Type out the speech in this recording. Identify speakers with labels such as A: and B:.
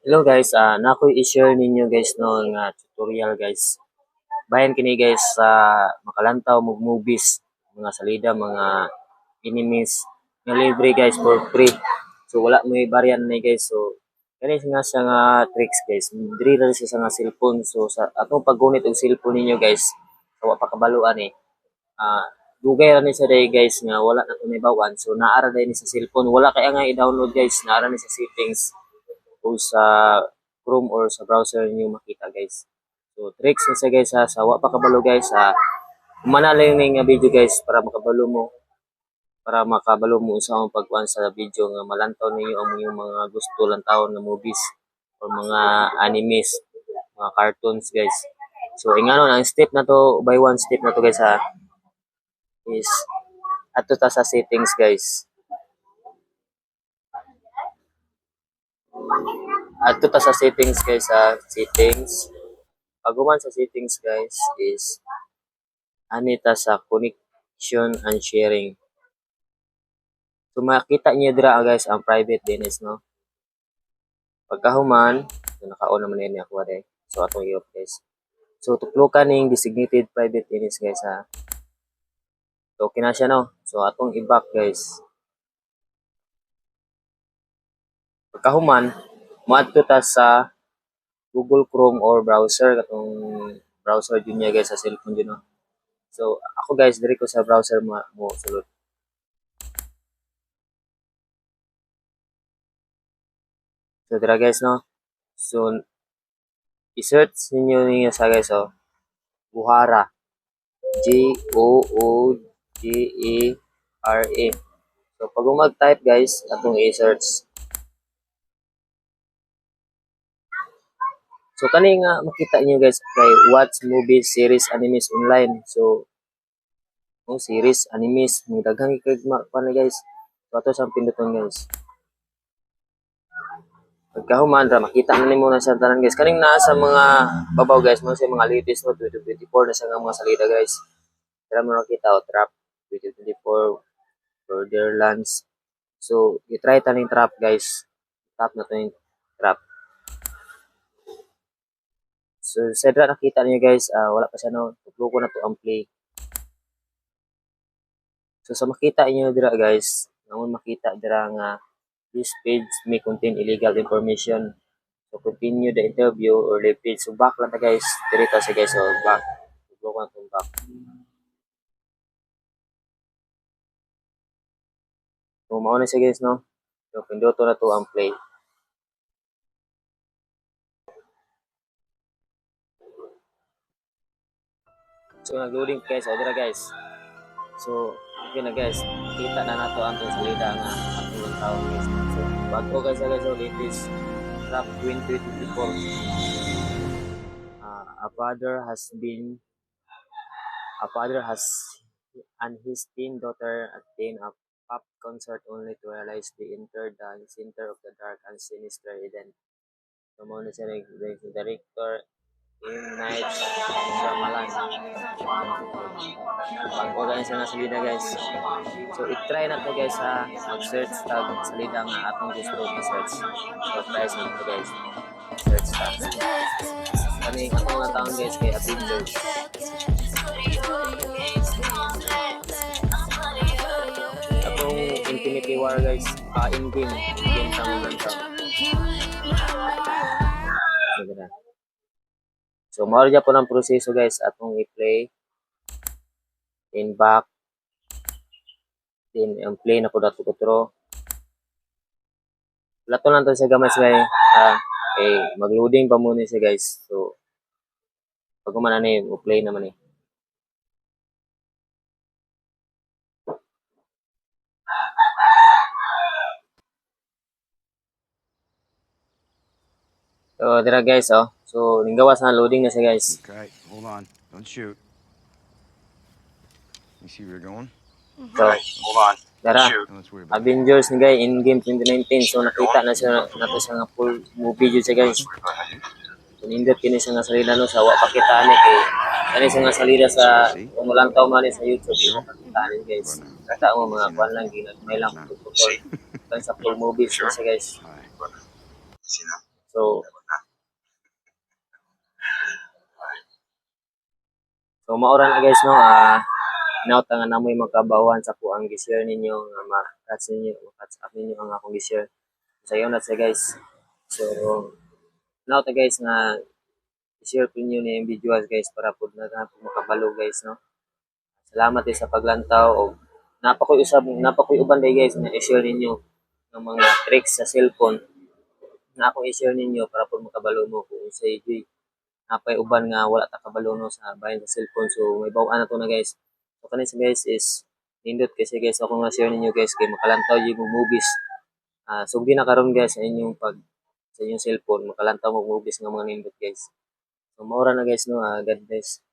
A: Hello guys, nakoy i-share ninyo guys no nga tutorial guys. Bayan kini guys sa makalantaw mo movies, mga salida, mga enemies nga libre guys for free. So wala mo ibaryan ni guys. So kani nga siya nga tricks guys. Diri ra siya sa nga cellphone. So sa atong paggunit og cellphone ninyo guys, so wa pa kabaluan ah dugay ra ni sa day guys nga wala na to nahibawan. So naara day ni sa cellphone. Wala kaya nga i-download guys, naara ni sa settings o sa Chrome or sa browser niyo makita guys. So tricks na siya guys sa wa pa kabalo guys umana lang yung nga video guys para makabalo mo sa akong pagkuhan sa video nga malantaw ninyo ang inyong mga gusto lantawon nga movies or mga animes, mga cartoons guys. So ingano ang step na to, by one step na to guys is ato ta sa settings guys. Ato ta sa settings guys settings. Pag human sa settings guys is anita sa connection and sharing. So makita niyo dira guys ang private DNS no. Pagkahuman, so naka-on naman ni ako dai. So atong i-off guys. So tuklokan ning designated private DNS guys So okay na siya no. So atong i-back guys. Pagkahuman, moadto ta sa Google Chrome or browser katong browser yun niya guys sa cellphone yun no. So ako guys diri ko sa browser mo sulod. So dira guys no. So i-search ninyo niya sa guys Gohara. Googera. So pag mag-type guys atong i-search. So kani nga makita niyo guys kay watch movies, series, animes online. So series, animes, may daghang kay guys. So ato siyang pinduton guys. Pagkahuman ra makita na nimo na sa tanan guys. Kaning naa sa mga babaw guys, mo sa mga latest no 2024 na sa nga mga salida guys. Tara mo nakita trap 2024 Borderlands. So i-try ta ning trap guys. Tap na to yung trap. So sa dra nakita niyo guys, wala pa siya no. Tuklo ko na to ang play. So sa makita niyo dira guys, namon makita dira nga this page may contain illegal information. So continue the interview or the page. So back lang ta guys. Dirito sa guys. So back. Tuklo ko na to back. So mao na siya guys no. So pinduto na to ang play. So nag-loading guys, dira guys. So okay na guys, kita na nato ang salida nga atong tawo guys. So bago guys latest trap 2024. A father has and his teen daughter attend a pop concert only to realize they entered the center of the dark and sinister event. So mo na siya the director in Night Shyamalan. Pag-organize na salida guys. So i-try na to guys mag-search tag salida nga atong gusto i-search. So try na to guys. Search tag. Kani atong natawon guys kay Avengers. Atong Infinity War guys. In-game tawon lang to. So mao po ng proseso guys atong i-play. Then back. Then ang play na ko dato ko throw. Lato lang to sa gamay guys. Mag-loading pa muna siya guys. So pag man ani play naman So dira guys So ninggawas na loading na siya guys.
B: Okay, hold on. Don't shoot. You see where you're going?
A: So hold on. Dara. Avengers ni guys in game 2019. So nakita na siya nato siya nga full movie jud siya guys. So nindot kini siya nga salida no sa wa pakita ni kay kani siya nga salida sa umulantaw man sa YouTube no pakita ni guys. Kata mo mga kwan lang ginag may lang tutorial sa full movie siya guys. So maura na guys no, naut nga namoy magkabawan sa po ang gi-share ninyo nga ma-catch ninyo, ma-catch up ninyo ang akong gi-share. Sayo na siya guys. So naut na guys nga i-share po ninyo ni videos guys para po na makabalo guys no. Salamat din sa paglantaw o napakoy uban day guys nga i-share ninyo ng mga tricks sa cellphone na akong i-share ninyo para po makabalo mo kung sa iyo'y napay uban nga wala ta kabalo no sa bayan sa cellphone. So may bawaan na to na guys. So kanis guys is nindot kasi guys ako nga share ninyo guys kay makalantaw yung movies. Sugdi na karon guys sa inyong sa inyong cellphone makalantaw mo movies nga mga nindot guys. So maura na guys no, God bless.